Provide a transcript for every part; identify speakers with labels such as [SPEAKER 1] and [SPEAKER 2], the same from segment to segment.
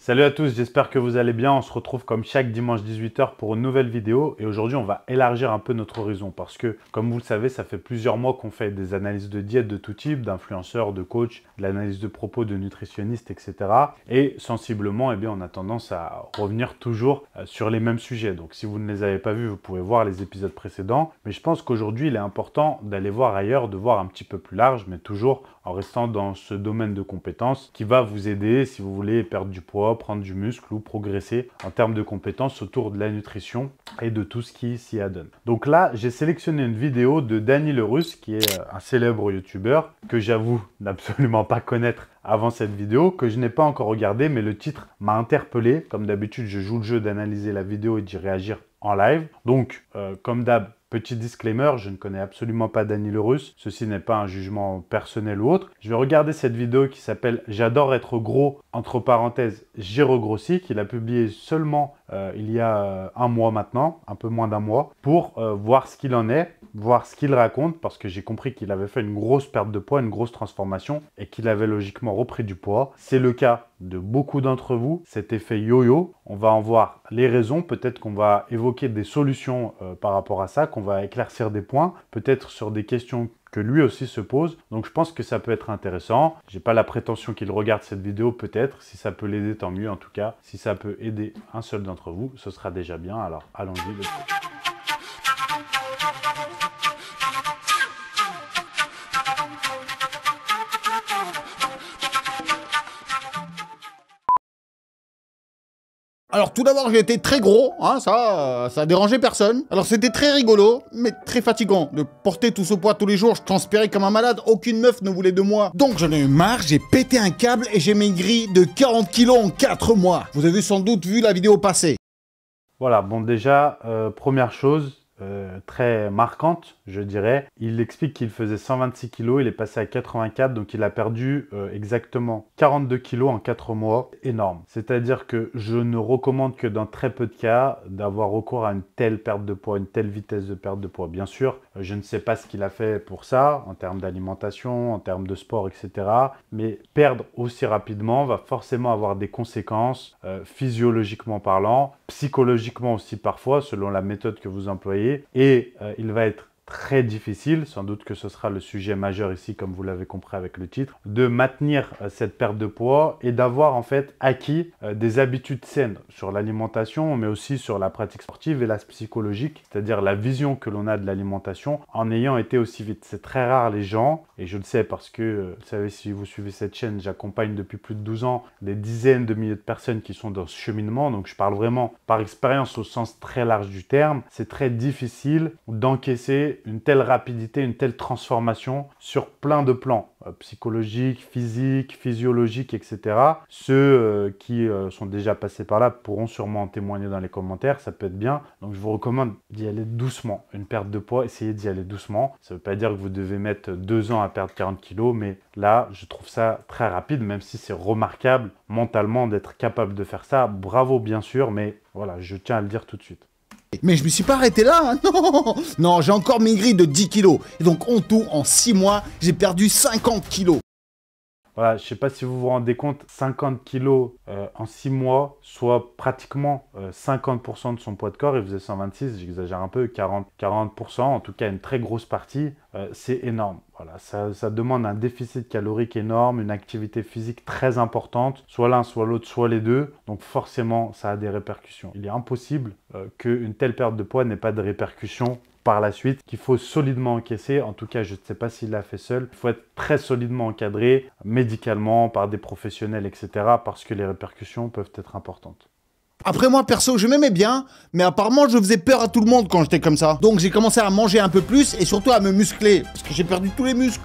[SPEAKER 1] Salut à tous, j'espère que vous allez bien. On se retrouve comme chaque dimanche 18h pour une nouvelle vidéo. Et aujourd'hui, on va élargir un peu notre horizon parce que, comme vous le savez, ça fait plusieurs mois qu'on fait des analyses de diète de tout type, d'influenceurs, de coachs, de l'analyse de propos de nutritionnistes, etc. Et sensiblement, on a tendance à revenir toujours sur les mêmes sujets. Donc, si vous ne les avez pas vus, vous pouvez voir les épisodes précédents. Mais je pense qu'aujourd'hui, il est important d'aller voir ailleurs, de voir un petit peu plus large, mais toujours en restant dans ce domaine de compétences qui va vous aider si vous voulez perdre du poids, prendre du muscle ou progresser en termes de compétences autour de la nutrition et de tout ce qui s'y adonne. Donc là, j'ai sélectionné une vidéo de Dany Le Russe, qui est un célèbre youtubeur que j'avoue n'absolument pas connaître avant cette vidéo, que je n'ai pas encore regardé, mais le titre m'a interpellé. Comme d'habitude, je joue le jeu d'analyser la vidéo et d'y réagir en live. Donc, comme d'hab, petit disclaimer, je ne connais absolument pas Dany Le Russe. Ceci n'est pas un jugement personnel ou autre. Je vais regarder cette vidéo qui s'appelle « J'adore être gros », entre parenthèses, j'ai regrossi, qu'il a publié seulement il y a un mois maintenant, un peu moins d'un mois, pour voir ce qu'il en est, voir ce qu'il raconte, parce que j'ai compris qu'il avait fait une grosse perte de poids, une grosse transformation, et qu'il avait logiquement repris du poids. C'est le cas de beaucoup d'entre vous, cet effet yo-yo. On va en voir les raisons, peut-être qu'on va évoquer des solutions par rapport à ça, qu'on va éclaircir des points, peut-être sur des questions que lui aussi se pose. Donc je pense que ça peut être intéressant. J'ai pas la prétention qu'il regarde cette vidéo, peut-être. Si ça peut l'aider, tant mieux. En tout cas, si ça peut aider un seul d'entre vous, ce sera déjà bien. Alors allons-y.
[SPEAKER 2] Alors tout d'abord j'ai été très gros, hein, ça a dérangé personne. Alors c'était très rigolo, mais très fatigant de porter tout ce poids tous les jours. Je transpirais comme un malade, aucune meuf ne voulait de moi. Donc j'en ai eu marre, j'ai pété un câble et j'ai maigri de 40 kilos en 4 mois. Vous avez sans doute vu la vidéo passer.
[SPEAKER 1] Voilà, bon déjà, première chose, très marquante, je dirais. Il explique qu'il faisait 126 kg, il est passé à 84, donc il a perdu exactement 42 kg en 4 mois. Énorme. C'est-à-dire que je ne recommande que dans très peu de cas d'avoir recours à une telle perte de poids, une telle vitesse de perte de poids. Bien sûr, je ne sais pas ce qu'il a fait pour ça, en termes d'alimentation, en termes de sport, etc. Mais perdre aussi rapidement va forcément avoir des conséquences physiologiquement parlant, psychologiquement aussi parfois, selon la méthode que vous employez. Et il va être très difficile, sans doute que ce sera le sujet majeur ici, comme vous l'avez compris avec le titre, de maintenir cette perte de poids et d'avoir en fait acquis des habitudes saines sur l'alimentation, mais aussi sur la pratique sportive et la psychologique, c'est-à-dire la vision que l'on a de l'alimentation en ayant été aussi vite. C'est très rare les gens, et je le sais parce que, vous savez, si vous suivez cette chaîne, j'accompagne depuis plus de 12 ans des dizaines de milliers de personnes qui sont dans ce cheminement, donc je parle vraiment par expérience au sens très large du terme. C'est très difficile d'encaisser une telle rapidité, une telle transformation sur plein de plans, psychologiques, physiques, physiologiques, etc. Ceux qui sont déjà passés par là pourront sûrement en témoigner dans les commentaires, ça peut être bien. Donc je vous recommande d'y aller doucement. Une perte de poids, essayez d'y aller doucement. Ça ne veut pas dire que vous devez mettre 2 ans à perdre 40 kilos, mais là, je trouve ça très rapide, même si c'est remarquable mentalement d'être capable de faire ça. Bravo bien sûr, mais voilà, je tiens à le dire tout de suite.
[SPEAKER 2] Mais je me suis pas arrêté là, hein. Non, j'ai encore maigri de 10 kilos. Et donc en tout, en 6 mois, j'ai perdu 50 kilos.
[SPEAKER 1] Voilà, je ne sais pas si vous vous rendez compte, 50 kilos en 6 mois, soit pratiquement 50% de son poids de corps. Il faisait 126, j'exagère un peu, 40%, en tout cas une très grosse partie. C'est énorme. Voilà, ça demande un déficit calorique énorme, une activité physique très importante, soit l'un, soit l'autre, soit les deux. Donc forcément, ça a des répercussions. Il est impossible qu'une telle perte de poids n'ait pas de répercussions par la suite, qu'il faut solidement encaisser. En tout cas, je ne sais pas s'il l'a fait seul. Il faut être très solidement encadré médicalement par des professionnels, etc. parce que les répercussions peuvent être importantes.
[SPEAKER 2] Après moi, perso, je m'aimais bien, mais apparemment, je faisais peur à tout le monde quand j'étais comme ça. Donc j'ai commencé à manger un peu plus et surtout à me muscler, parce que j'ai perdu tous les muscles.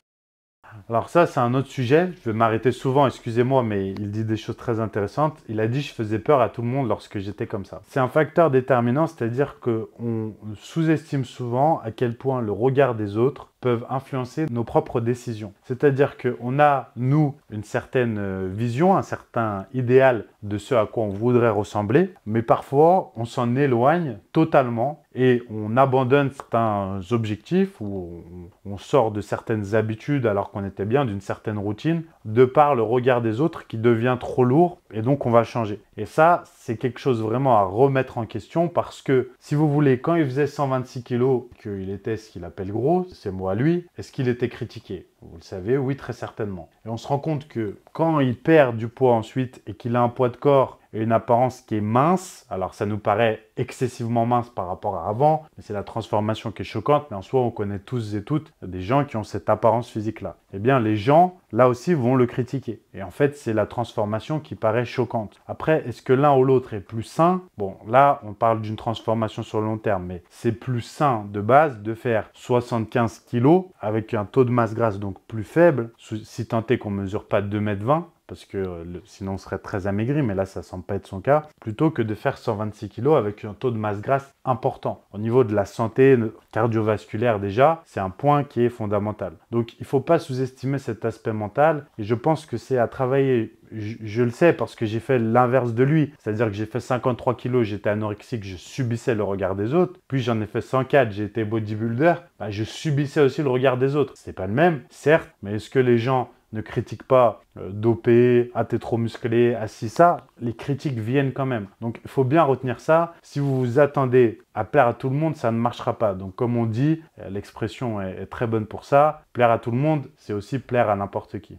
[SPEAKER 1] Alors ça, c'est un autre sujet. Je vais m'arrêter souvent, excusez-moi, mais il dit des choses très intéressantes. Il a dit « je faisais peur à tout le monde lorsque j'étais comme ça ». C'est un facteur déterminant, c'est-à-dire qu'on sous-estime souvent à quel point le regard des autres peuvent influencer nos propres décisions. C'est-à-dire qu'on a, nous, une certaine vision, un certain idéal de ce à quoi on voudrait ressembler, mais parfois on s'en éloigne totalement et on abandonne certains objectifs ou on sort de certaines habitudes alors qu'on était bien, d'une certaine routine, de par le regard des autres qui devient trop lourd et donc on va changer. Et ça, c'est quelque chose vraiment à remettre en question parce que si vous voulez, quand il faisait 126 kg, qu'il était ce qu'il appelle gros, c'est moi lui, est-ce qu'il était critiqué? Vous le savez, oui, très certainement. Et on se rend compte que quand il perd du poids ensuite et qu'il a un poids de corps et une apparence qui est mince, alors ça nous paraît excessivement mince par rapport à avant, mais c'est la transformation qui est choquante, mais en soi, on connaît tous et toutes des gens qui ont cette apparence physique-là. Eh bien, les gens, là aussi, vont le critiquer. Et en fait, c'est la transformation qui paraît choquante. Après, est-ce que l'un ou l'autre est plus sain? Bon, là, on parle d'une transformation sur le long terme, mais c'est plus sain de base de faire 75 kg avec un taux de masse grasse donc plus faible, si tant est qu'on ne mesure pas 2,20 m, parce que sinon on serait très amaigri, mais là ça ne semble pas être son cas, plutôt que de faire 126 kg avec un taux de masse grasse important. Au niveau de la santé cardiovasculaire déjà, c'est un point qui est fondamental. Donc il ne faut pas sous-estimer cet aspect mental et je pense que c'est à travailler. Je le sais parce que j'ai fait l'inverse de lui, c'est-à-dire que j'ai fait 53 kg, j'étais anorexique, je subissais le regard des autres, puis j'en ai fait 104, j'ai été bodybuilder, je subissais aussi le regard des autres. C'est pas le même, certes, mais est-ce que les gens ne critiquent pas dopé, ah t'es trop musclé, ah si ça, les critiques viennent quand même. Donc il faut bien retenir ça. Si vous vous attendez à plaire à tout le monde, ça ne marchera pas. Donc comme on dit, l'expression est très bonne pour ça, plaire à tout le monde, c'est aussi plaire à n'importe qui.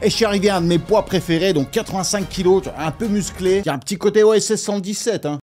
[SPEAKER 2] Et je suis arrivé à un de mes poids préférés, donc 85 kg, un peu musclé. Il y a un petit côté OSS 117. Hein.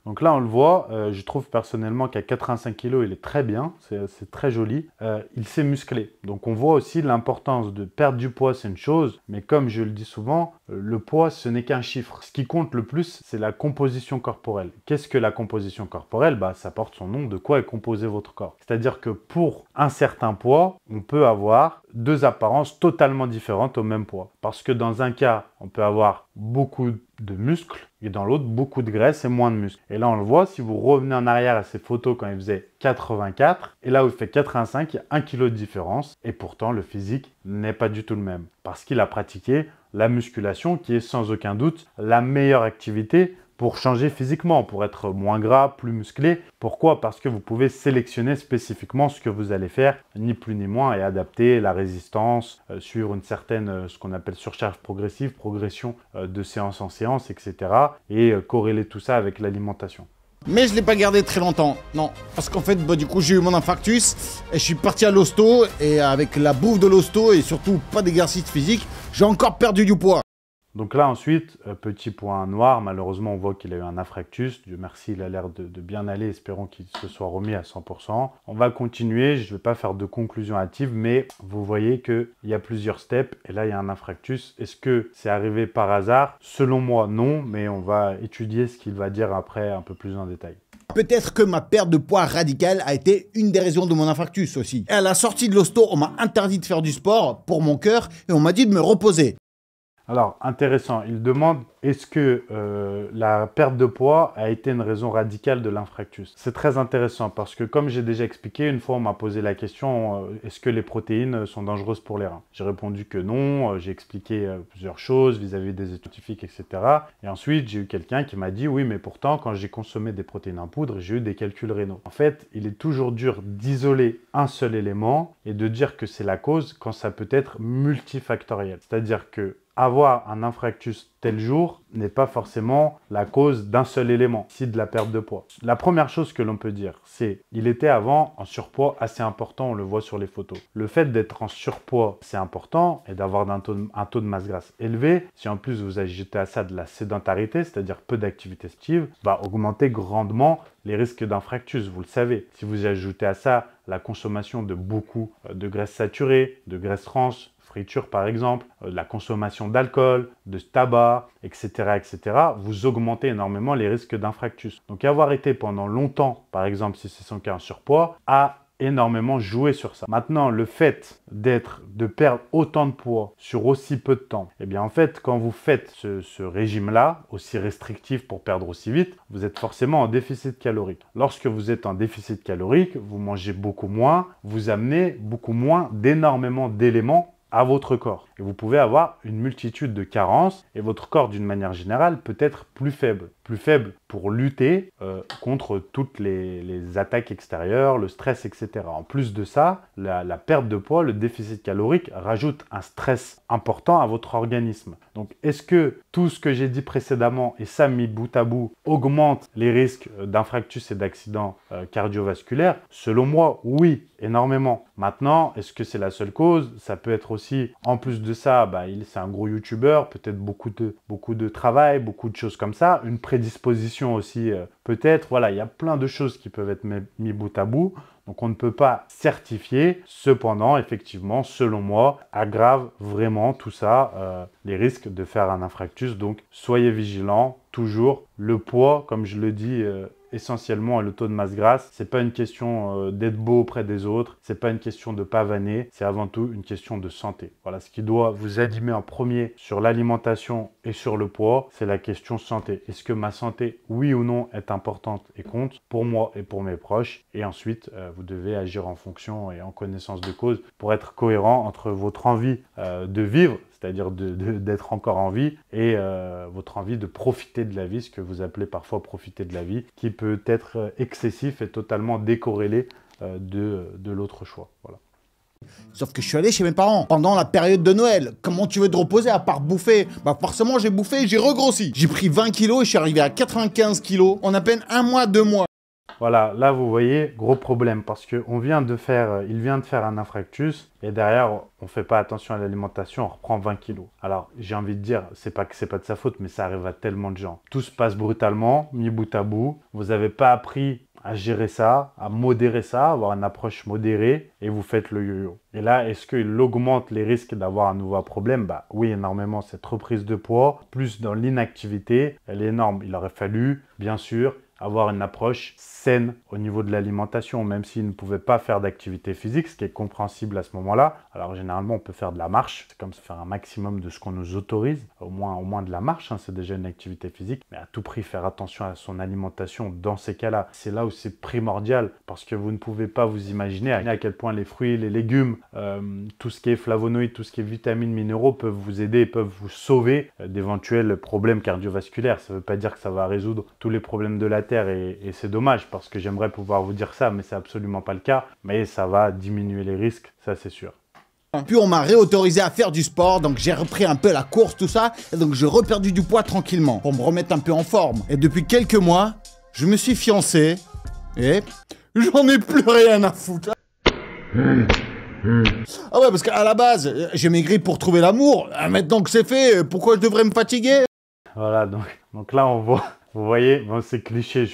[SPEAKER 1] Donc là, on le voit, je trouve personnellement qu'à 85 kg, il est très bien, c'est très joli. Il s'est musclé. Donc on voit aussi l'importance de perdre du poids, c'est une chose, mais comme je le dis souvent, le poids, ce n'est qu'un chiffre. Ce qui compte le plus, c'est la composition corporelle. Qu'est-ce que la composition corporelle? Ça porte son nom, de quoi est composé votre corps. C'est-à-dire que pour un certain poids, on peut avoir deux apparences totalement différentes au même poids. Parce que dans un cas, on peut avoir beaucoup de muscles et dans l'autre, beaucoup de graisse et moins de muscles. Et là, on le voit, si vous revenez en arrière à ces photos quand il faisait 84 et là où il fait 85, il y a 1 kg de différence et pourtant le physique n'est pas du tout le même parce qu'il a pratiqué la musculation qui est sans aucun doute la meilleure activité pour changer physiquement, pour être moins gras, plus musclé. Pourquoi? Parce que vous pouvez sélectionner spécifiquement ce que vous allez faire, ni plus ni moins, et adapter la résistance sur une certaine, ce qu'on appelle surcharge progressive, progression de séance en séance, etc. Et corréler tout ça avec l'alimentation.
[SPEAKER 2] Mais je ne l'ai pas gardé très longtemps, non. Parce qu'en fait, du coup, j'ai eu mon infarctus et je suis parti à l'hosto. Et avec la bouffe de l'hosto et surtout pas d'exercice physique, j'ai encore perdu du poids.
[SPEAKER 1] Donc là ensuite, petit point noir, malheureusement on voit qu'il a eu un infarctus. Dieu merci, il a l'air de bien aller, espérons qu'il se soit remis à 100%. On va continuer, je ne vais pas faire de conclusion hâtive, mais vous voyez qu'il y a plusieurs steps et là il y a un infarctus. Est-ce que c'est arrivé par hasard? Selon moi non, mais on va étudier ce qu'il va dire après un peu plus en détail.
[SPEAKER 2] Peut-être que ma perte de poids radicale a été une des raisons de mon infarctus aussi. Et à la sortie de l'hosto, on m'a interdit de faire du sport pour mon cœur et on m'a dit de me reposer.
[SPEAKER 1] Alors, intéressant, il demande est-ce que la perte de poids a été une raison radicale de l'infarctus? C'est très intéressant parce que comme j'ai déjà expliqué, une fois on m'a posé la question est-ce que les protéines sont dangereuses pour les reins? J'ai répondu que non, j'ai expliqué plusieurs choses vis-à-vis des études scientifiques, etc. Et ensuite, j'ai eu quelqu'un qui m'a dit oui, mais pourtant, quand j'ai consommé des protéines en poudre, j'ai eu des calculs rénaux. En fait, il est toujours dur d'isoler un seul élément et de dire que c'est la cause quand ça peut être multifactoriel. C'est-à-dire que avoir un infarctus tel jour n'est pas forcément la cause d'un seul élément, si de la perte de poids. La première chose que l'on peut dire, c'est qu'il était avant en surpoids assez important, on le voit sur les photos. Le fait d'être en surpoids, c'est important, et d'avoir un taux de masse grasse élevé, si en plus vous ajoutez à ça de la sédentarité, c'est-à-dire peu d'activité sportive, va augmenter grandement les risques d'infarctus, vous le savez. Si vous ajoutez à ça la consommation de beaucoup de graisses saturées, de graisses trans, friture par exemple, la consommation d'alcool, de tabac, etc., etc., vous augmentez énormément les risques d'infarctus. Donc avoir été pendant longtemps, par exemple si c'est son cas en surpoids, a énormément joué sur ça. Maintenant, le fait de perdre autant de poids sur aussi peu de temps, eh bien en fait, quand vous faites ce régime-là, aussi restrictif pour perdre aussi vite, vous êtes forcément en déficit calorique. Lorsque vous êtes en déficit calorique, vous mangez beaucoup moins, vous amenez beaucoup moins d'énormément d'éléments à votre corps. et vous pouvez avoir une multitude de carences et votre corps d'une manière générale peut être plus faible. Plus faible pour lutter contre toutes les attaques extérieures, le stress, etc. En plus de ça, la perte de poids, le déficit calorique rajoute un stress important à votre organisme. Donc, est-ce que tout ce que j'ai dit précédemment et ça mis bout à bout augmente les risques d'infarctus et d'accidents cardiovasculaires? Selon moi, oui, énormément. Maintenant, est-ce que c'est la seule cause? Ça peut être aussi, en plus de ça, c'est un gros youtubeur, peut-être beaucoup de travail, beaucoup de choses comme ça, une prédisposition aussi peut-être. Voilà, il y a plein de choses qui peuvent être mis bout à bout. Donc, on ne peut pas certifier. Cependant, effectivement, selon moi, aggrave vraiment tout ça, les risques de faire un infarctus. Donc, soyez vigilants. Toujours, le poids, comme je le dis essentiellement, et le taux de masse grasse, c'est pas une question d'être beau auprès des autres, c'est pas une question de pavaner, c'est avant tout une question de santé. Voilà, ce qui doit vous animer en premier sur l'alimentation et sur le poids, c'est la question santé. Est-ce que ma santé, oui ou non, est importante et compte pour moi et pour mes proches? Et ensuite, vous devez agir en fonction et en connaissance de cause pour être cohérent entre votre envie de vivre, c'est-à-dire d'être encore en vie, et votre envie de profiter de la vie, ce que vous appelez parfois profiter de la vie, qui peut être excessif et totalement décorrélé de l'autre choix. Voilà.
[SPEAKER 2] Sauf que je suis allé chez mes parents pendant la période de Noël. Comment tu veux te reposer à part bouffer? Forcément j'ai bouffé et j'ai regrossi. J'ai pris 20 kilos et je suis arrivé à 95 kilos en à peine 1 mois, 2 mois.
[SPEAKER 1] Voilà, là vous voyez, gros problème parce qu'il vient de faire un infarctus et derrière on ne fait pas attention à l'alimentation, on reprend 20 kilos. Alors j'ai envie de dire, c'est pas que c'est pas de sa faute, mais ça arrive à tellement de gens. Tout se passe brutalement, mis bout à bout. Vous n'avez pas appris à gérer ça, à modérer ça, avoir une approche modérée et vous faites le yo-yo. Et là, est-ce qu'il augmente les risques d'avoir un nouveau problème? Oui, énormément. Cette reprise de poids, plus dans l'inactivité, elle est énorme. Il aurait fallu, bien sûr, avoir une approche saine au niveau de l'alimentation, même s'il ne pouvait pas faire d'activité physique, ce qui est compréhensible à ce moment-là. Alors généralement, on peut faire de la marche, c'est comme faire un maximum de ce qu'on nous autorise, au moins de la marche, c'est déjà une activité physique, mais à tout prix faire attention à son alimentation dans ces cas-là. C'est là où c'est primordial, parce que vous ne pouvez pas vous imaginer à quel point les fruits, les légumes, tout ce qui est flavonoïdes, tout ce qui est vitamines, minéraux peuvent vous aider et peuvent vous sauver d'éventuels problèmes cardiovasculaires. Ça ne veut pas dire que ça va résoudre tous les problèmes de la Terre et c'est dommage parce que j'aimerais pouvoir vous dire ça, mais c'est absolument pas le cas. Mais ça va diminuer les risques, ça c'est sûr.
[SPEAKER 2] Puis on m'a réautorisé à faire du sport, donc j'ai repris un peu la course, tout ça, et donc j'ai reperdu du poids tranquillement pour me remettre un peu en forme. Et depuis quelques mois, je me suis fiancé et j'en ai plus rien à foutre. Ah ouais, parce qu'à la base, j'ai maigri pour trouver l'amour. Maintenant que c'est fait, pourquoi je devrais me fatiguer?
[SPEAKER 1] Voilà, donc là on voit. Vous voyez, bon, c'est cliché,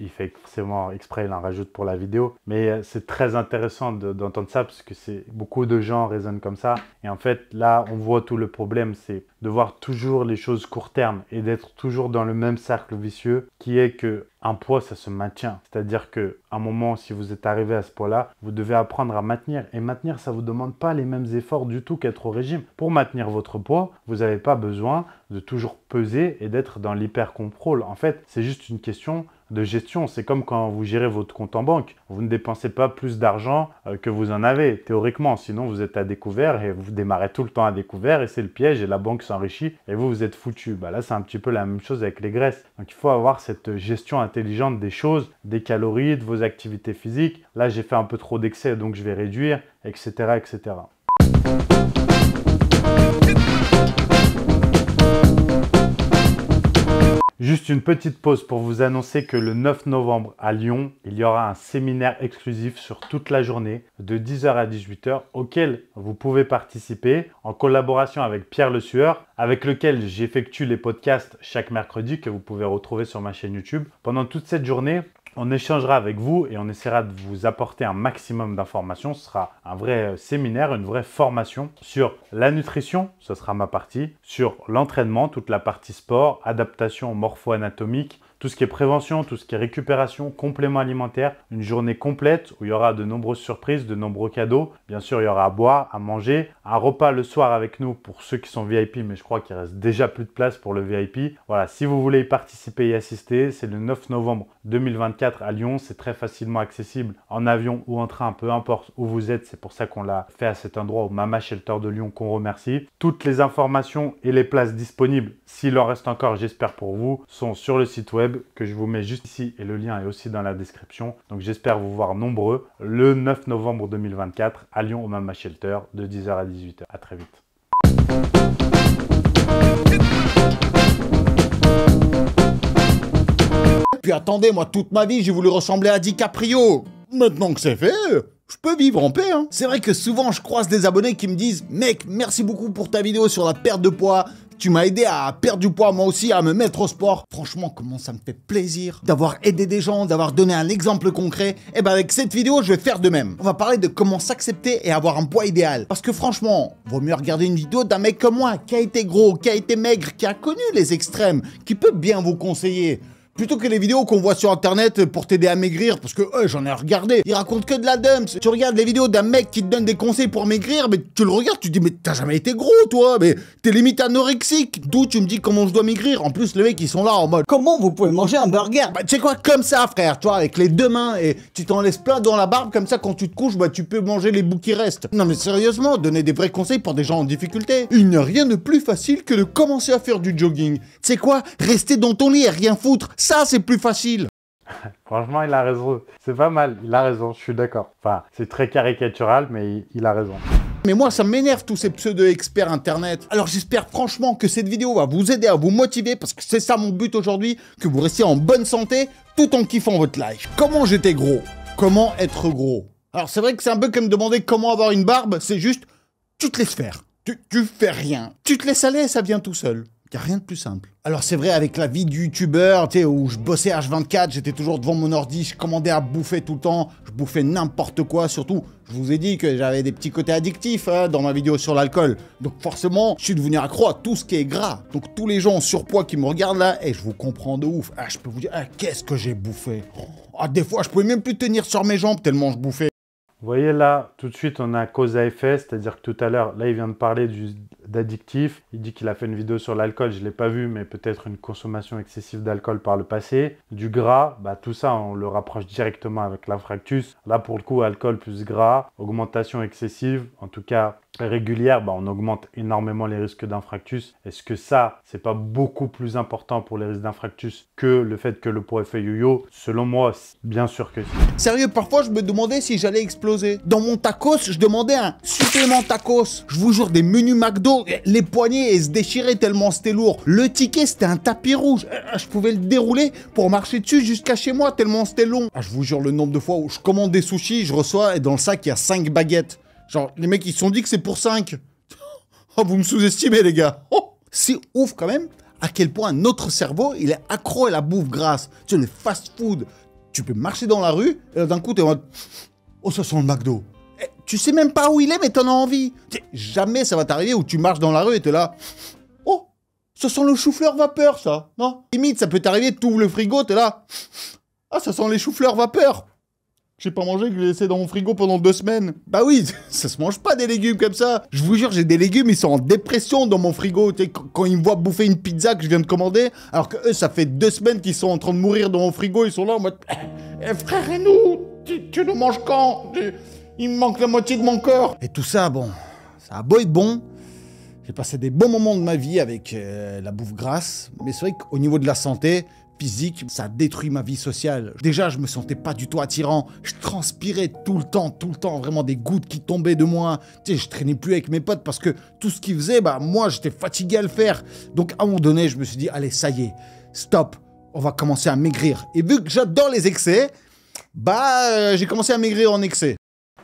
[SPEAKER 1] il fait forcément exprès, il en rajoute pour la vidéo. Mais c'est très intéressant d'entendre ça parce que beaucoup de gens raisonnent comme ça. Et en fait, là, on voit tout le problème, c'est de voir toujours les choses court terme et d'être toujours dans le même cercle vicieux qui est que un poids, ça se maintient. C'est-à-dire qu'à un moment, si vous êtes arrivé à ce poids-là, vous devez apprendre à maintenir. Et maintenir, ça ne vous demande pas les mêmes efforts du tout qu'être au régime. Pour maintenir votre poids, vous n'avez pas besoin de toujours peser et d'être dans l'hyper-contrôle. En fait, c'est juste une question de gestion. C'est comme quand vous gérez votre compte en banque. Vous ne dépensez pas plus d'argent que vous en avez, théoriquement. Sinon, vous êtes à découvert et vous démarrez tout le temps à découvert et c'est le piège et la banque s'enrichit et vous êtes foutu. Là, c'est un petit peu la même chose avec les graisses. Donc, il faut avoir cette gestion intelligente des choses, des calories, de vos activités physiques. Là, j'ai fait un peu trop d'excès, donc je vais réduire, etc., etc. Juste une petite pause pour vous annoncer que le 9 novembre à Lyon, il y aura un séminaire exclusif sur toute la journée de 10h à 18h auquel vous pouvez participer en collaboration avec Pierre Le Sueur, avec lequel j'effectue les podcasts chaque mercredi que vous pouvez retrouver sur ma chaîne YouTube. Pendant toute cette journée, on échangera avec vous et on essaiera de vous apporter un maximum d'informations. Ce sera un vrai séminaire, une vraie formation sur la nutrition, ce sera ma partie, sur l'entraînement, toute la partie sport, adaptation morpho-anatomique, tout ce qui est prévention, tout ce qui est récupération, compléments alimentaires, une journée complète où il y aura de nombreuses surprises, de nombreux cadeaux. Bien sûr, il y aura à boire, à manger, un repas le soir avec nous pour ceux qui sont VIP, mais je crois qu'il reste déjà plus de place pour le VIP. Voilà, si vous voulez y participer et y assister, c'est le 9 novembre 2024 à Lyon. C'est très facilement accessible en avion ou en train, peu importe où vous êtes. C'est pour ça qu'on l'a fait à cet endroit au Mama Shelter de Lyon qu'on remercie. Toutes les informations et les places disponibles, s'il en reste encore, j'espère pour vous, sont sur le site web que je vous mets juste ici et le lien est aussi dans la description. Donc j'espère vous voir nombreux le 9 novembre 2024 à Lyon au Mama Shelter de 10h à 18h. À très vite.
[SPEAKER 2] Puis attendez, moi toute ma vie j'ai voulu ressembler à DiCaprio. Maintenant que c'est fait, je peux vivre en paix. C'est vrai que souvent je croise des abonnés qui me disent « Mec, merci beaucoup pour ta vidéo sur la perte de poids. Tu m'as aidé à perdre du poids, moi aussi, à me mettre au sport. » Franchement, comment ça me fait plaisir d'avoir aidé des gens, d'avoir donné un exemple concret. Et ben avec cette vidéo, je vais faire de même. On va parler de comment s'accepter et avoir un poids idéal. Parce que franchement, vaut mieux regarder une vidéo d'un mec comme moi, qui a été gros, qui a été maigre, qui a connu les extrêmes, qui peut bien vous conseiller. Plutôt que les vidéos qu'on voit sur internet pour t'aider à maigrir, parce que j'en ai regardé, ils racontent que de la dumps. Tu regardes les vidéos d'un mec qui te donne des conseils pour maigrir, mais tu le regardes, tu te dis mais t'as jamais été gros toi, mais t'es limite anorexique. D'où tu me dis comment je dois maigrir. En plus les mecs ils sont là en mode comment vous pouvez manger un burger? Bah tu sais quoi, comme ça frère, tu vois, avec les deux mains et tu t'en laisses plein dans la barbe, comme ça quand tu te couches, bah tu peux manger les bouts qui restent. Non mais sérieusement, donner des vrais conseils pour des gens en difficulté. Il n'y a rien de plus facile que de commencer à faire du jogging. Tu sais quoi, rester dans ton lit et rien foutre, ça c'est plus facile.
[SPEAKER 1] Franchement, il a raison. C'est pas mal, il a raison, je suis d'accord. Enfin, c'est très caricatural, mais il a raison.
[SPEAKER 2] Mais moi, ça m'énerve tous ces pseudo-experts internet. Alors j'espère franchement que cette vidéo va vous aider à vous motiver, parce que c'est ça mon but aujourd'hui, que vous restiez en bonne santé, tout en kiffant votre life. Comment j'étais gros? Comment être gros? Alors c'est vrai que c'est un peu comme demander comment avoir une barbe, c'est juste, tu te laisses faire. Tu fais rien. Tu te laisses aller et ça vient tout seul. Y a rien de plus simple. Alors c'est vrai, avec la vie du youtubeur, tu sais, où je bossais H24, j'étais toujours devant mon ordi, je commandais à bouffer tout le temps, je bouffais n'importe quoi, surtout, je vous ai dit que j'avais des petits côtés addictifs dans ma vidéo sur l'alcool. Donc forcément, je suis devenu accro à tout ce qui est gras. Donc tous les gens en surpoids qui me regardent là, et je vous comprends de ouf. Je peux vous dire, qu'est-ce que j'ai bouffé. Des fois, je pouvais même plus tenir sur mes jambes tellement je bouffais.
[SPEAKER 1] Vous voyez là, tout de suite, on a cause à effet, c'est-à-dire que tout à l'heure, là, il vient de parler d'addictif. Il dit qu'il a fait une vidéo sur l'alcool, je ne l'ai pas vu, mais peut-être une consommation excessive d'alcool par le passé. Du gras, bah, tout ça, on le rapproche directement avec l'infractus. Là, pour le coup, alcool plus gras, augmentation excessive, en tout cas régulière, bah, on augmente énormément les risques d'infractus. Est-ce que ça, c'est pas beaucoup plus important pour les risques d'infractus que le fait que le poids fait yo-yo? Selon moi, bien sûr que si.
[SPEAKER 2] Sérieux, parfois, je me demandais si j'allais exploser. Dans mon tacos, je demandais un supplément tacos. Je vous jure, des menus McDo, les poignets se déchiraient tellement c'était lourd. Le ticket, c'était un tapis rouge. Je pouvais le dérouler pour marcher dessus jusqu'à chez moi tellement c'était long. Je vous jure, le nombre de fois où je commande des sushis, je reçois et dans le sac, il y a 5 baguettes. Genre, les mecs, ils se sont dit que c'est pour 5. Oh, vous me sous-estimez, les gars. Oh, c'est ouf quand même à quel point notre cerveau, il est accro à la bouffe grasse. Tu sais, le fast-food. Tu peux marcher dans la rue et d'un coup, t'es en mode... Oh, ça sent le McDo. Tu sais même pas où il est, mais t'en as envie. Jamais ça va t'arriver où tu marches dans la rue et t'es là... Oh, ça sent le chou-fleur vapeur, ça. Non? Limite, ça peut t'arriver, t'ouvres le frigo, t'es là... Ah, ça sent les choux-fleurs vapeur. J'ai pas mangé, que je l'ai laissé dans mon frigo pendant 2 semaines. Bah oui, ça se mange pas des légumes comme ça. Je vous jure, j'ai des légumes, ils sont en dépression dans mon frigo. Tu sais, quand ils me voient bouffer une pizza que je viens de commander, alors que eux, ça fait 2 semaines qu'ils sont en train de mourir dans mon frigo, ils sont là en mode... frère, et nous, tu nous manges quand? Il me manque la moitié de mon corps. Et tout ça, bon, ça a beau être bon. J'ai passé des bons moments de ma vie avec la bouffe grasse. Mais c'est vrai qu'au niveau de la santé... physique, ça a détruit ma vie sociale. Déjà, je me sentais pas du tout attirant. Je transpirais tout le temps, vraiment des gouttes qui tombaient de moi. Tu sais, je traînais plus avec mes potes parce que tout ce qu'ils faisaient, bah moi, j'étais fatigué à le faire. Donc, à un moment donné, je me suis dit, allez, ça y est, stop, on va commencer à maigrir. Et vu que j'adore les excès, bah, j'ai commencé à maigrir en excès.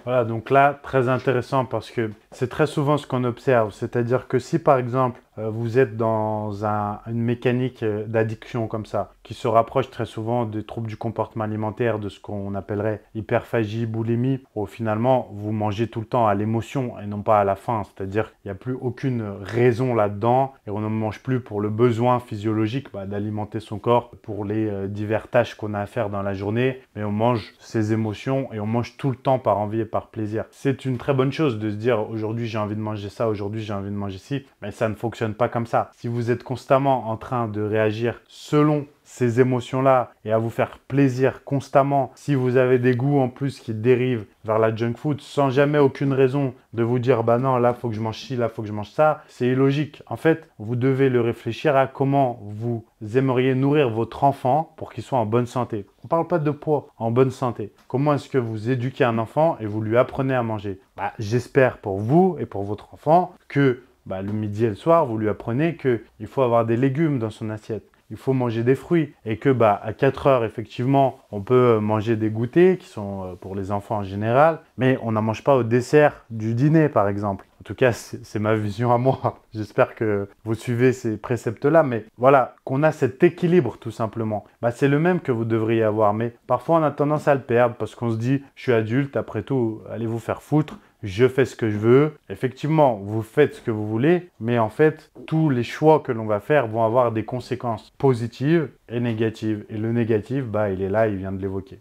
[SPEAKER 1] Voilà, donc là, très intéressant parce que C'est très souvent ce qu'on observe, c'est-à-dire que si par exemple vous êtes dans une mécanique d'addiction comme ça, qui se rapproche très souvent des troubles du comportement alimentaire, de ce qu'on appellerait hyperphagie, boulimie, où finalement vous mangez tout le temps à l'émotion et non pas à la faim, c'est-à-dire qu'il n'y a plus aucune raison là-dedans et on ne mange plus pour le besoin physiologique d'alimenter son corps pour les divers tâches qu'on a à faire dans la journée, mais on mange ses émotions et on mange tout le temps par envie et par plaisir. C'est une très bonne chose de se dire aujourd'hui j'ai envie de manger ça, aujourd'hui j'ai envie de manger ci, mais ça ne fonctionne pas comme ça. Si vous êtes constamment en train de réagir selon ces émotions-là et à vous faire plaisir constamment, si vous avez des goûts en plus qui dérivent vers la junk food sans jamais aucune raison de vous dire bah non là faut que je mange ci, là faut que je mange ça, c'est illogique. En fait, vous devez le réfléchir à comment vous aimeriez nourrir votre enfant pour qu'il soit en bonne santé. On ne parle pas de poids, en bonne santé. Comment est-ce que vous éduquez un enfant et vous lui apprenez à manger? J'espère pour vous et pour votre enfant que le midi et le soir, vous lui apprenez qu'il faut avoir des légumes dans son assiette. Il faut manger des fruits et que à 4 heures, effectivement, on peut manger des goûters qui sont pour les enfants en général, mais on n'en mange pas au dessert du dîner, par exemple. En tout cas, c'est ma vision à moi. J'espère que vous suivez ces préceptes-là, mais voilà, qu'on a cet équilibre tout simplement. C'est le même que vous devriez avoir, mais parfois on a tendance à le perdre parce qu'on se dit « je suis adulte, après tout, allez vous faire foutre ». Je fais ce que je veux. Effectivement, vous faites ce que vous voulez, mais en fait, tous les choix que l'on va faire vont avoir des conséquences positives et négatives. Et le négatif, il est là, il vient de l'évoquer.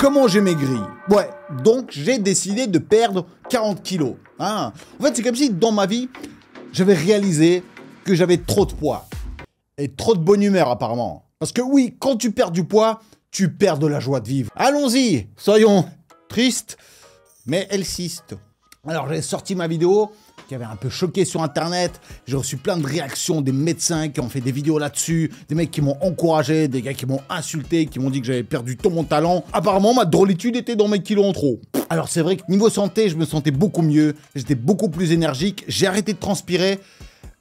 [SPEAKER 2] Comment j'ai maigri? Ouais, donc j'ai décidé de perdre 40 kilos. En fait, c'est comme si dans ma vie, j'avais réalisé que j'avais trop de poids. Et trop de bonne humeur apparemment. Parce que oui, quand tu perds du poids, tu perds de la joie de vivre. Allons-y, soyons tristes, mais elcistes. Alors j'ai sorti ma vidéo qui avait un peu choqué sur internet, j'ai reçu plein de réactions des médecins qui ont fait des vidéos là-dessus, des mecs qui m'ont encouragé, des gars qui m'ont insulté, qui m'ont dit que j'avais perdu tout mon talent. Apparemment ma drôlitude était dans mes kilos en trop. Alors c'est vrai que niveau santé je me sentais beaucoup mieux, j'étais beaucoup plus énergique, j'ai arrêté de transpirer,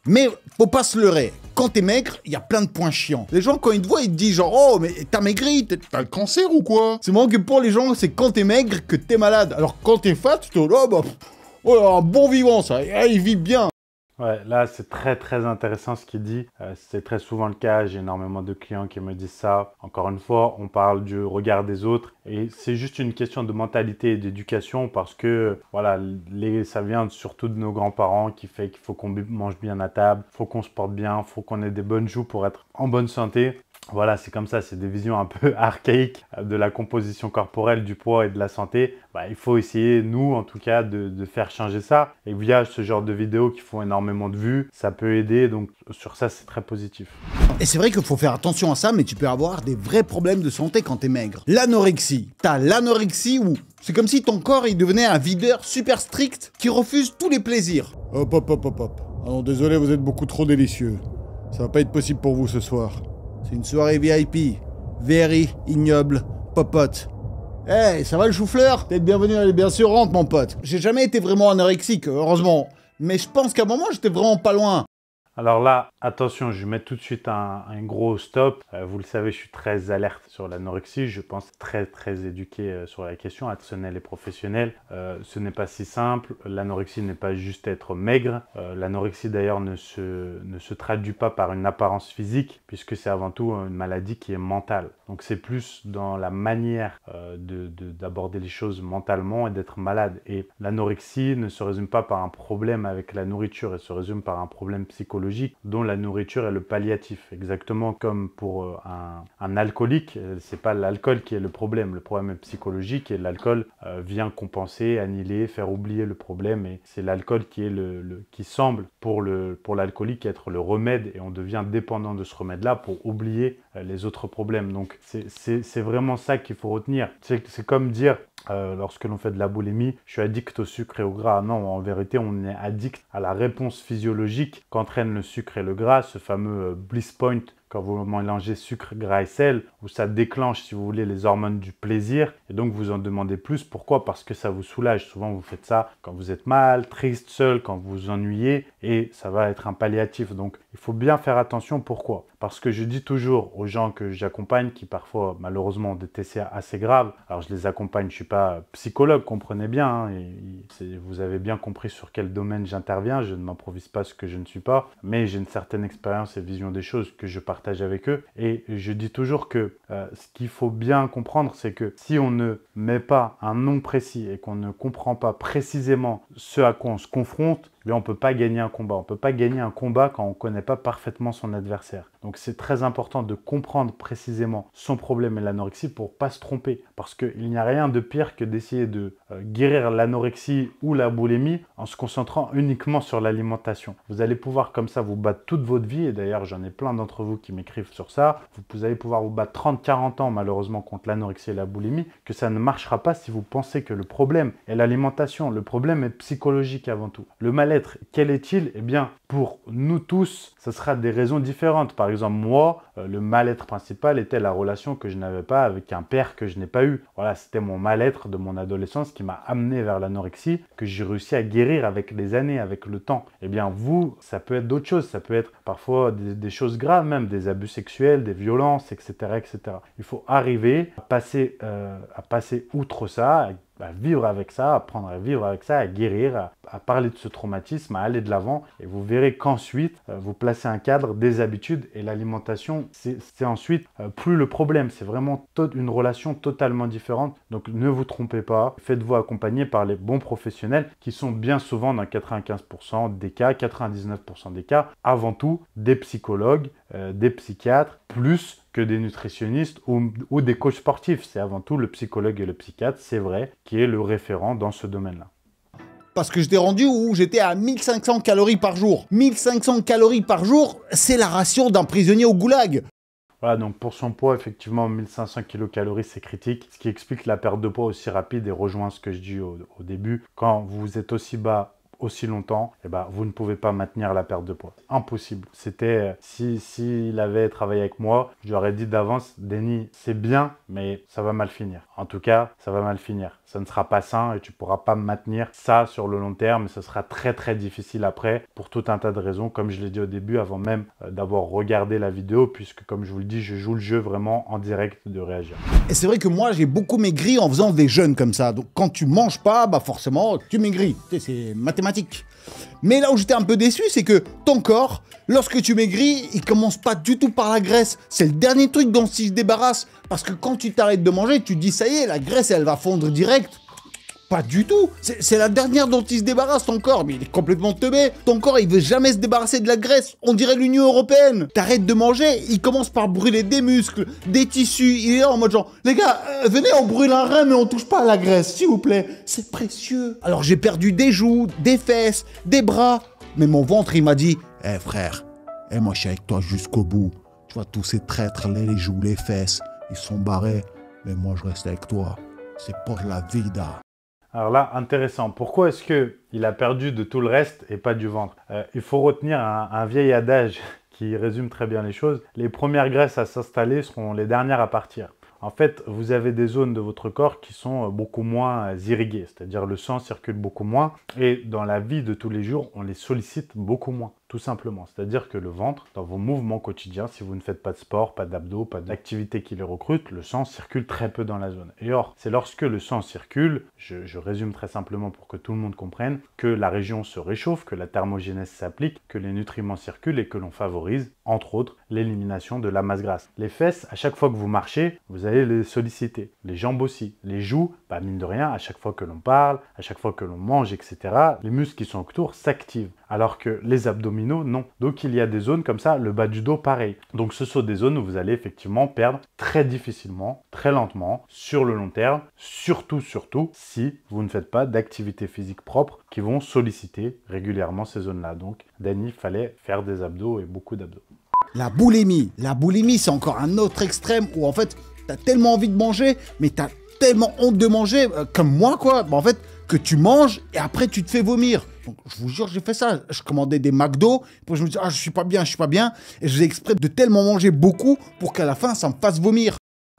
[SPEAKER 2] mais faut pas se leurrer. Quand t'es maigre, il y a plein de points chiants. Les gens, quand ils te voient, ils te disent genre « Oh, mais t'as maigri, t'as le cancer ou quoi ?» C'est marrant que pour les gens, c'est quand t'es maigre que t'es malade. Alors quand t'es fat, tu te dis « Oh, un bon vivant ça, il vit bien !»
[SPEAKER 1] Ouais, là, c'est très, très intéressant ce qu'il dit. C'est très souvent le cas. J'ai énormément de clients qui me disent ça. Encore une fois, on parle du regard des autres. Et c'est juste une question de mentalité et d'éducation parce que, voilà, ça vient surtout de nos grands-parents qui fait qu'il faut qu'on mange bien à table, il faut qu'on se porte bien, il faut qu'on ait des bonnes joues pour être en bonne santé. Voilà, c'est comme ça, c'est des visions un peu archaïques de la composition corporelle, du poids et de la santé. Il faut essayer, nous en tout cas, de faire changer ça. Et via ce genre de vidéos qui font énormément de vues, ça peut aider. Donc sur ça, c'est très positif.
[SPEAKER 2] Et c'est vrai qu'il faut faire attention à ça, mais tu peux avoir des vrais problèmes de santé quand t'es maigre. L'anorexie. T'as l'anorexie où c'est comme si ton corps il devenait un videur super strict qui refuse tous les plaisirs. Hop, hop, hop, hop, hop. Ah non, désolé, vous êtes beaucoup trop délicieux. Ça va pas être possible pour vous ce soir. C'est une soirée VIP. Very ignoble popote. Hey, ça va le chou-fleur? T'es bienvenu à les bien sûr rentre, mon pote. J'ai jamais été vraiment anorexique, heureusement. Mais je pense qu'à un moment, j'étais vraiment pas loin.
[SPEAKER 1] Alors là, attention, je vais mettre tout de suite un gros stop. Vous le savez, je suis très alerte sur l'anorexie. Je pense très, très éduqué sur la question, personnelle et professionnelle. Ce n'est pas si simple. L'anorexie n'est pas juste être maigre. L'anorexie, d'ailleurs, ne se traduit pas par une apparence physique, puisque c'est avant tout une maladie qui est mentale. Donc, c'est plus dans la manière d'aborder les choses mentalement et d'être malade. Et l'anorexie ne se résume pas par un problème avec la nourriture, elle se résume par un problème psychologique dont la nourriture est le palliatif. Exactement comme pour un alcoolique, c'est pas l'alcool qui est le problème est psychologique et l'alcool vient compenser, annihiler, faire oublier le problème et c'est l'alcool qui est qui semble pour l'alcoolique être le remède et on devient dépendant de ce remède-là pour oublier les autres problèmes. Donc c'est vraiment ça qu'il faut retenir. C'est comme dire lorsque l'on fait de la boulimie, je suis addict au sucre et au gras. Non, en vérité, on est addict à la réponse physiologique qu'entraîne le sucre et le gras, ce fameux bliss point quand vous mélangez sucre, gras et sel, où ça déclenche, si vous voulez, les hormones du plaisir. Et donc, vous en demandez plus. Pourquoi? Parce que ça vous soulage. Souvent, vous faites ça quand vous êtes mal, triste, seul, quand vous vous ennuyez. Et ça va être un palliatif. Donc, il il faut bien faire attention. Pourquoi? Parce que je dis toujours aux gens que j'accompagne qui parfois malheureusement ont des TCA assez graves. Alors je les accompagne, je ne suis pas psychologue, comprenez bien, hein, vous avez bien compris sur quel domaine j'interviens, je ne m'improvise pas ce que je ne suis pas, mais j'ai une certaine expérience et vision des choses que je partage avec eux. Et je dis toujours que ce qu'il faut bien comprendre, c'est que si on ne met pas un nom précis et qu'on ne comprend pas précisément ce à quoi on se confronte, on ne peut pas gagner un combat. On ne peut pas gagner un combat quand on ne connaît pas parfaitement son adversaire. Donc c'est très important de comprendre précisément son problème et l'anorexie pour ne pas se tromper. Parce qu'il n'y a rien de pire que d'essayer de guérir l'anorexie ou la boulimie en se concentrant uniquement sur l'alimentation. Vous allez pouvoir comme ça vous battre toute votre vie. Et d'ailleurs, j'en ai plein d'entre vous qui m'écrivent sur ça. Vous allez pouvoir vous battre 30-40 ans malheureusement contre l'anorexie et la boulimie. Que ça ne marchera pas si vous pensez que le problème est l'alimentation. Le problème est psychologique avant tout. Le mal-être, quel est-il? Eh bien, pour nous tous, ce sera des raisons différentes. Par exemple, moi, le mal-être principal était la relation que je n'avais pas avec un père que je n'ai pas eu. Voilà, c'était mon mal-être de mon adolescence qui m'a amené vers l'anorexie, que j'ai réussi à guérir avec les années, avec le temps. Eh bien, vous, ça peut être d'autres choses. Ça peut être parfois des choses graves, même des abus sexuels, des violences, etc., etc. Il faut arriver à passer outre ça, à vivre avec ça, apprendre à vivre avec ça, à guérir, à parler de ce traumatisme, à aller de l'avant. Et vous verrez qu'ensuite, vous placez un cadre, des habitudes et l'alimentation, c'est ensuite plus le problème. C'est vraiment une relation totalement différente. Donc ne vous trompez pas, faites-vous accompagner par les bons professionnels qui sont bien souvent dans 95% des cas, 99% des cas, avant tout des psychologues, des psychiatres, plus que des nutritionnistes ou des coachs sportifs. C'est avant tout le psychologue et le psychiatre, c'est vrai, qui est le référent dans ce domaine-là.
[SPEAKER 2] Parce que j'étais rendu où j'étais à 1500 calories par jour. 1500 calories par jour, c'est la ration d'un prisonnier au goulag.
[SPEAKER 1] Voilà, donc pour son poids, effectivement, 1500 kcal, c'est critique. Ce qui explique la perte de poids aussi rapide et rejoint ce que je dis au début. Quand vous êtes aussi bas aussi longtemps, eh ben, vous ne pouvez pas maintenir la perte de poids. Impossible. C'était, s'il avait travaillé avec moi, je lui aurais dit d'avance, Denis, c'est bien, mais ça va mal finir. En tout cas, ça va mal finir. Ça ne sera pas sain et tu ne pourras pas maintenir ça sur le long terme. Et ce sera très très difficile après pour tout un tas de raisons, comme je l'ai dit au début, avant même d'avoir regardé la vidéo, puisque comme je vous le dis, je joue le jeu vraiment en direct de réagir.
[SPEAKER 2] Et c'est vrai que moi, j'ai beaucoup maigri en faisant des jeûnes comme ça. Donc quand tu manges pas, bah forcément, tu maigris. C'est mathématique. Mais là où j'étais un peu déçu, c'est que ton corps, lorsque tu maigris, il commence pas du tout par la graisse. C'est le dernier truc dont il se débarrasse. Parce que quand tu t'arrêtes de manger, tu te dis ça y est, la graisse, elle va fondre direct. Pas du tout. C'est la dernière dont il se débarrasse, ton corps. Mais il est complètement teubé. Ton corps, il veut jamais se débarrasser de la graisse. On dirait l'Union Européenne. T'arrêtes de manger, il commence par brûler des muscles, des tissus. Il est là en mode genre, les gars, venez, on brûle un rein, mais on touche pas à la graisse, s'il vous plaît. C'est précieux. Alors j'ai perdu des joues, des fesses, des bras. Mais mon ventre, il m'a dit, frère, moi je suis avec toi jusqu'au bout. Tu vois, tous ces traîtres, les joues, les fesses, ils sont barrés. Mais moi, je reste avec toi. C'est pour la vida.
[SPEAKER 1] Alors là, intéressant. Pourquoi est-ce qu'il a perdu de tout le reste et pas du ventre? Il faut retenir un vieil adage qui résume très bien les choses. Les premières graisses à s'installer seront les dernières à partir. En fait, vous avez des zones de votre corps qui sont beaucoup moins irriguées, c'est-à-dire le sang circule beaucoup moins et dans la vie de tous les jours, on les sollicite beaucoup moins, tout simplement. C'est-à-dire que le ventre, dans vos mouvements quotidiens, si vous ne faites pas de sport, pas d'abdos, pas d'activité qui les recrute, le sang circule très peu dans la zone. Et or, c'est lorsque le sang circule, je résume très simplement pour que tout le monde comprenne, que la région se réchauffe, que la thermogénèse s'applique, que les nutriments circulent et que l'on favorise, entre autres, l'élimination de la masse grasse. Les fesses, à chaque fois que vous marchez, vous allez les solliciter. Les jambes aussi. Les joues, bah mine de rien, à chaque fois que l'on parle, à chaque fois que l'on mange, etc., les muscles qui sont autour s'activent. Alors que les abdominaux, non. Donc il y a des zones comme ça, le bas du dos, pareil. Donc ce sont des zones où vous allez effectivement perdre très difficilement, très lentement, sur le long terme, surtout si vous ne faites pas d'activité physique propre qui vont solliciter régulièrement ces zones-là. Donc Dany, il fallait faire des abdos et beaucoup d'abdos.
[SPEAKER 2] La boulimie, c'est encore un autre extrême où en fait, t'as tellement envie de manger, mais t'as tellement honte de manger, comme moi quoi, en fait, que tu manges et après tu te fais vomir. Donc, je vous jure, j'ai fait ça. Je commandais des McDo, puis je me dis, je suis pas bien, et je faisais exprès de tellement manger beaucoup pour qu'à la fin, ça me fasse vomir.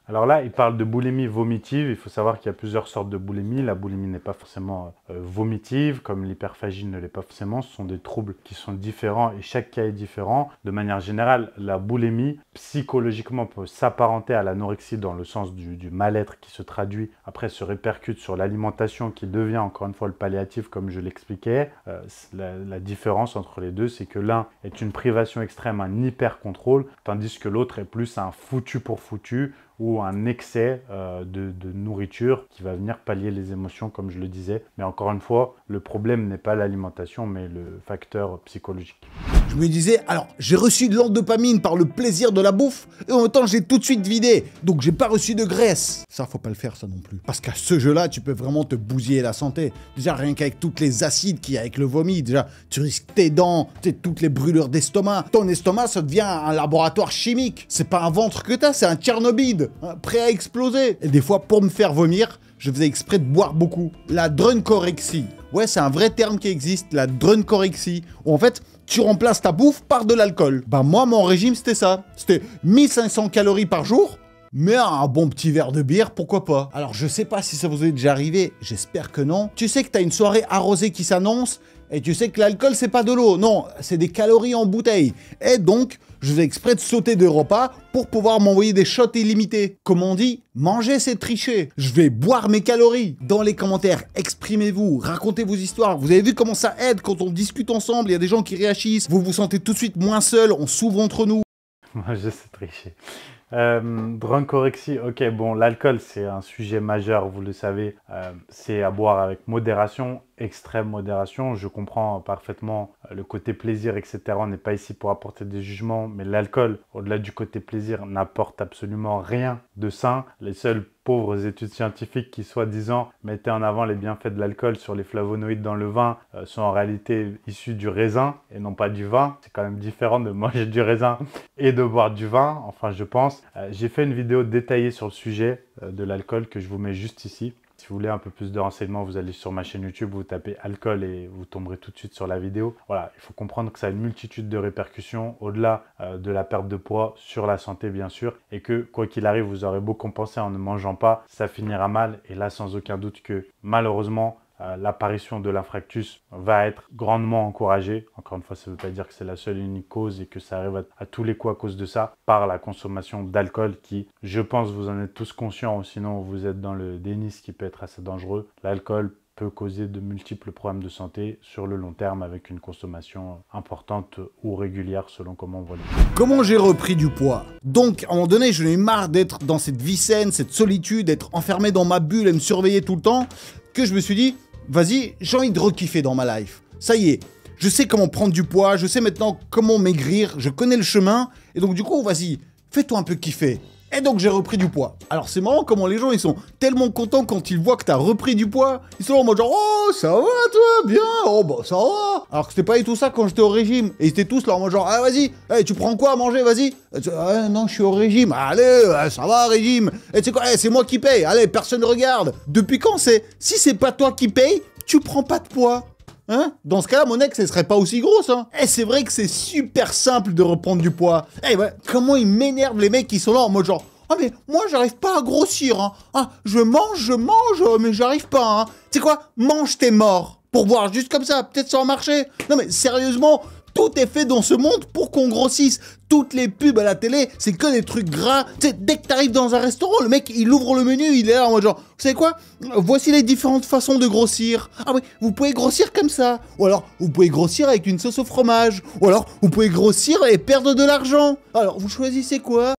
[SPEAKER 1] Alors là, il parle de boulimie vomitive. Il faut savoir qu'il y a plusieurs sortes de boulimie. La boulimie n'est pas forcément vomitive, comme l'hyperphagie ne l'est pas forcément. Ce sont des troubles qui sont différents et chaque cas est différent. De manière générale, la boulimie, psychologiquement, peut s'apparenter à l'anorexie dans le sens du mal-être qui se traduit, après se répercute sur l'alimentation qui devient encore une fois le palliatif, comme je l'expliquais. La différence entre les deux, c'est que l'un est une privation extrême, un hyper-contrôle, tandis que l'autre est plus un foutu pour foutu, ou un excès de nourriture qui va venir pallier les émotions, comme je le disais. Mais encore une fois, le problème n'est pas l'alimentation, mais le facteur psychologique.
[SPEAKER 2] Je me disais, alors, j'ai reçu de l'endopamine par le plaisir de la bouffe, et en même temps, j'ai tout de suite vidé, donc j'ai pas reçu de graisse. Ça, faut pas le faire, ça non plus. Parce qu'à ce jeu-là, tu peux vraiment te bousiller la santé. Déjà, rien qu'avec toutes les acides qu'il y a avec le vomi, déjà, tu risques tes dents, toutes les brûlures d'estomac. Ton estomac, ça devient un laboratoire chimique. C'est pas un ventre que t'as, c'est un Tchernobyl, prêt à exploser. Et des fois, pour me faire vomir, je faisais exprès de boire beaucoup. La druncorexie. Ouais, c'est un vrai terme qui existe, la druncorexie. Où en fait, tu remplaces ta bouffe par de l'alcool. Bah moi, mon régime, c'était ça. C'était 1500 calories par jour, mais un bon petit verre de bière, pourquoi pas. Alors, je sais pas si ça vous est déjà arrivé, j'espère que non. Tu sais que t'as une soirée arrosée qui s'annonce, et tu sais que l'alcool, c'est pas de l'eau. Non, c'est des calories en bouteille. Et donc, je faisais exprès de sauter des repas pour pouvoir m'envoyer des shots illimités. Comme on dit, manger, c'est tricher. Je vais boire mes calories. Dans les commentaires, exprimez-vous, racontez vos histoires. Vous avez vu comment ça aide quand on discute ensemble, il y a des gens qui réagissent. Vous vous sentez tout de suite moins seul, on s'ouvre entre nous.
[SPEAKER 1] Manger, c'est tricher. Drunkorexie, ok, bon, l'alcool, c'est un sujet majeur, vous le savez. C'est à boire avec modération, extrême modération. Je comprends parfaitement le côté plaisir, etc. On n'est pas ici pour apporter des jugements, mais l'alcool, au-delà du côté plaisir, n'apporte absolument rien de sain. Les seules pauvres études scientifiques qui, soi-disant, mettaient en avant les bienfaits de l'alcool sur les flavonoïdes dans le vin sont en réalité issus du raisin et non pas du vin. C'est quand même différent de manger du raisin et de boire du vin, enfin je pense. J'ai fait une vidéo détaillée sur le sujet de l'alcool que je vous mets juste ici. Si vous voulez un peu plus de renseignements, vous allez sur ma chaîne YouTube, vous tapez alcool et vous tomberez tout de suite sur la vidéo. Voilà, il faut comprendre que ça a une multitude de répercussions au-delà de la perte de poids sur la santé bien sûr, et que quoi qu'il arrive, vous aurez beau compenser en ne mangeant pas, ça finira mal. Et là, sans aucun doute que malheureusement, l'apparition de l'infractus va être grandement encouragée. Encore une fois, ça ne veut pas dire que c'est la seule et unique cause et que ça arrive à tous les coups à cause de ça, par la consommation d'alcool qui, je pense, vous en êtes tous conscients, sinon vous êtes dans le déni, ce qui peut être assez dangereux. L'alcool peut causer de multiples problèmes de santé sur le long terme avec une consommation importante ou régulière selon comment on voit les choses.
[SPEAKER 2] Comment j'ai repris du poids? Donc, à un moment donné, j'en ai marre d'être dans cette vie saine, cette solitude, d'être enfermé dans ma bulle et me surveiller tout le temps, que je me suis dit, vas-y, j'ai envie de rekiffer dans ma life. Ça y est, je sais comment prendre du poids, je sais maintenant comment maigrir, je connais le chemin, et donc du coup, vas-y, fais-toi un peu kiffer. Et donc j'ai repris du poids. Alors c'est marrant comment les gens ils sont tellement contents quand ils voient que t'as repris du poids. Ils sont là en mode genre oh ça va toi bien, oh bah ça va. Alors que c'était pas du tout ça quand j'étais au régime. Et ils étaient tous là en mode genre ah vas-y, hey, tu prends quoi à manger vas-y. Non je suis au régime, allez ça va régime. Et tu sais quoi, c'est moi qui paye, allez personne ne regarde. Depuis quand c'est si c'est pas toi qui paye, tu prends pas de poids. Hein? Dans ce cas-là, mon ex, elle serait pas aussi grosse, hein. Et c'est vrai que c'est super simple de reprendre du poids. Eh ouais, comment ils m'énervent les mecs qui sont là en mode genre, ah mais moi j'arrive pas à grossir, hein. Ah, je mange, mais j'arrive pas, hein. Tu sais quoi? Mange tes morts. Pour voir juste comme ça, peut-être ça va marcher. Non mais sérieusement, tout est fait dans ce monde pour qu'on grossisse. Toutes les pubs à la télé, c'est que des trucs gras. Tu sais, dès que t'arrives dans un restaurant, le mec, il ouvre le menu, il est là en mode genre, vous savez quoi? Voici les différentes façons de grossir. Ah oui, vous pouvez grossir comme ça. Ou alors, vous pouvez grossir avec une sauce au fromage. Ou alors, vous pouvez grossir et perdre de l'argent. Alors, vous choisissez quoi?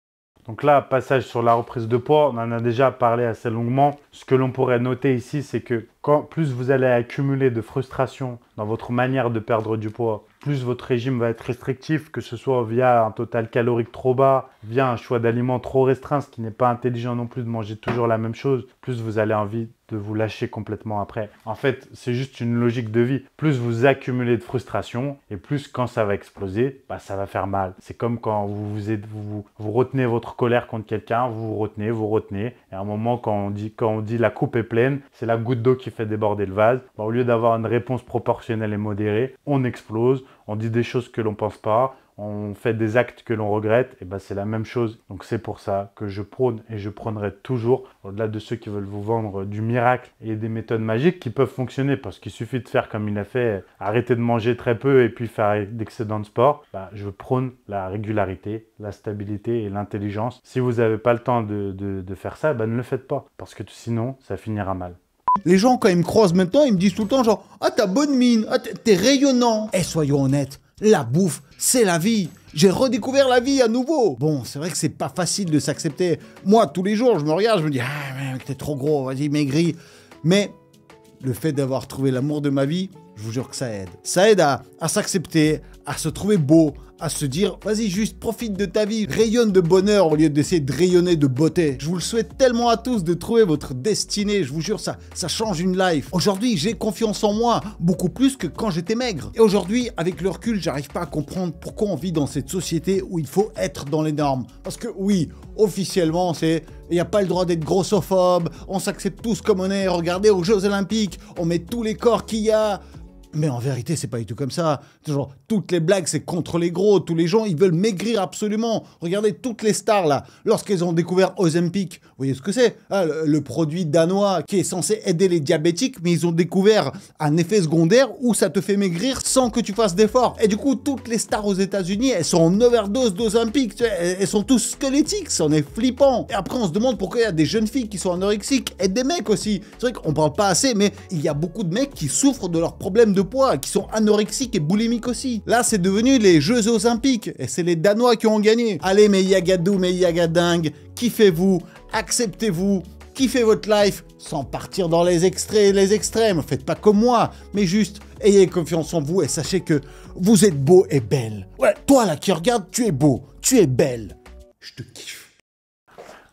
[SPEAKER 1] Donc là, passage sur la reprise de poids, on en a déjà parlé assez longuement. Ce que l'on pourrait noter ici, c'est que plus vous allez accumuler de frustration dans votre manière de perdre du poids, plus votre régime va être restrictif, que ce soit via un total calorique trop bas, via un choix d'aliments trop restreint, ce qui n'est pas intelligent non plus de manger toujours la même chose, plus vous allez envie de vous lâcher complètement après. En fait, c'est juste une logique de vie. Plus vous accumulez de frustration et plus quand ça va exploser, bah, ça va faire mal. C'est comme quand vous retenez votre colère contre quelqu'un, vous retenez. Et à un moment, quand on dit la coupe est pleine, c'est la goutte d'eau qui fait déborder le vase. Bah, au lieu d'avoir une réponse proportionnelle et modérée, on explose, on dit des choses que l'on pense pas, on fait des actes que l'on regrette, et ben c'est la même chose. Donc c'est pour ça que je prône et je prônerai toujours, au-delà de ceux qui veulent vous vendre du miracle et des méthodes magiques qui peuvent fonctionner, parce qu'il suffit de faire comme il a fait, arrêter de manger très peu et puis faire d'excédents de sport. Ben, je prône la régularité, la stabilité et l'intelligence. Si vous n'avez pas le temps de faire ça, ben ne le faites pas, parce que sinon ça finira mal.
[SPEAKER 2] Les gens, quand ils me croisent maintenant, ils me disent tout le temps genre « Ah, t'as bonne mine, ah, t'es rayonnant !» Eh, soyons honnêtes, la bouffe, c'est la vie. J'ai redécouvert la vie à nouveau. Bon, c'est vrai que c'est pas facile de s'accepter. Moi, tous les jours, je me regarde, je me dis « Ah, mec, t'es trop gros, vas-y, maigris. » Mais le fait d'avoir trouvé l'amour de ma vie, je vous jure que ça aide. Ça aide à s'accepter, à se trouver beau, à se dire, vas-y, juste profite de ta vie, rayonne de bonheur au lieu d'essayer de rayonner de beauté. Je vous le souhaite tellement à tous de trouver votre destinée, je vous jure, ça change une life. Aujourd'hui, j'ai confiance en moi, beaucoup plus que quand j'étais maigre. Et aujourd'hui, avec le recul, j'arrive pas à comprendre pourquoi on vit dans cette société où il faut être dans les normes. Parce que oui, officiellement, il n'y a pas le droit d'être grossophobe, on s'accepte tous comme on est, regardez aux Jeux Olympiques, on met tous les corps qu'il y a. Mais en vérité, c'est pas du tout comme ça. Genre, toutes les blagues, c'est contre les gros. Tous les gens, ils veulent maigrir absolument. Regardez toutes les stars, là, lorsqu'elles ont découvert Ozempic. Vous voyez ce que c'est? Le produit danois qui est censé aider les diabétiques, mais ils ont découvert un effet secondaire où ça te fait maigrir sans que tu fasses d'efforts. Et du coup, toutes les stars aux États-Unis, elles sont en overdose d'Ozempic. Tu sais, elles sont tous squelettiques, c'en est flippant. Et après, on se demande pourquoi il y a des jeunes filles qui sont anorexiques et des mecs aussi. C'est vrai qu'on parle pas assez, mais il y a beaucoup de mecs qui souffrent de leurs problèmes de poids, qui sont anorexiques et boulimiques aussi. Là, c'est devenu les Jeux Olympiques et c'est les Danois qui ont gagné. Allez, mes yagadou, mes yagadingues, kiffez-vous, acceptez-vous, kiffez votre life sans partir dans les extrêmes. Faites pas comme moi, mais juste ayez confiance en vous et sachez que vous êtes beau et belle. Ouais, toi là qui regarde, tu es beau, tu es belle. Je te kiffe.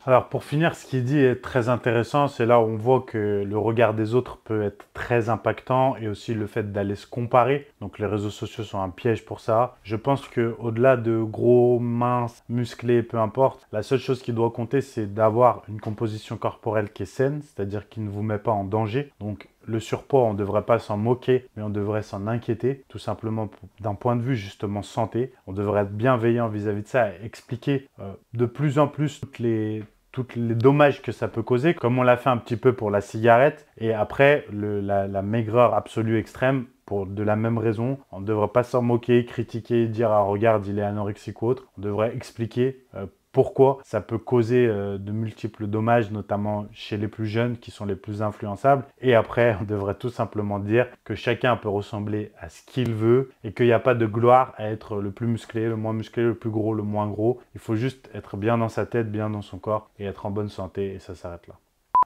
[SPEAKER 1] Alors pour finir, ce qu'il dit est très intéressant, c'est là où on voit que le regard des autres peut être très impactant et aussi le fait d'aller se comparer. Donc les réseaux sociaux sont un piège pour ça. Je pense qu'au-delà de gros, minces, musclés, peu importe, la seule chose qui doit compter, c'est d'avoir une composition corporelle qui est saine, c'est-à-dire qui ne vous met pas en danger. Donc le surpoids, on ne devrait pas s'en moquer, mais on devrait s'en inquiéter, tout simplement d'un point de vue justement santé. On devrait être bienveillant vis-à-vis de ça et expliquer de plus en plus tous les dommages que ça peut causer, comme on l'a fait un petit peu pour la cigarette. Et après, la maigreur absolue extrême, pour de la même raison, on ne devrait pas s'en moquer, critiquer, dire ah, « regarde, il est anorexique ou autre ». On devrait expliquer pourquoi ça peut causer de multiples dommages, notamment chez les plus jeunes qui sont les plus influençables. Et après, on devrait tout simplement dire que chacun peut ressembler à ce qu'il veut et qu'il n'y a pas de gloire à être le plus musclé, le moins musclé, le plus gros, le moins gros. Il faut juste être bien dans sa tête, bien dans son corps et être en bonne santé et ça s'arrête là.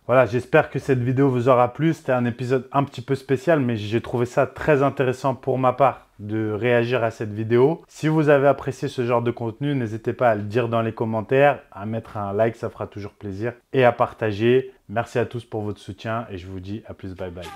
[SPEAKER 1] Voilà, j'espère que cette vidéo vous aura plu. C'était un épisode un petit peu spécial, mais j'ai trouvé ça très intéressant pour ma part de réagir à cette vidéo. Si vous avez apprécié ce genre de contenu, n'hésitez pas à le dire dans les commentaires, à mettre un like, ça fera toujours plaisir, et à partager. Merci à tous pour votre soutien et je vous dis à plus, bye bye.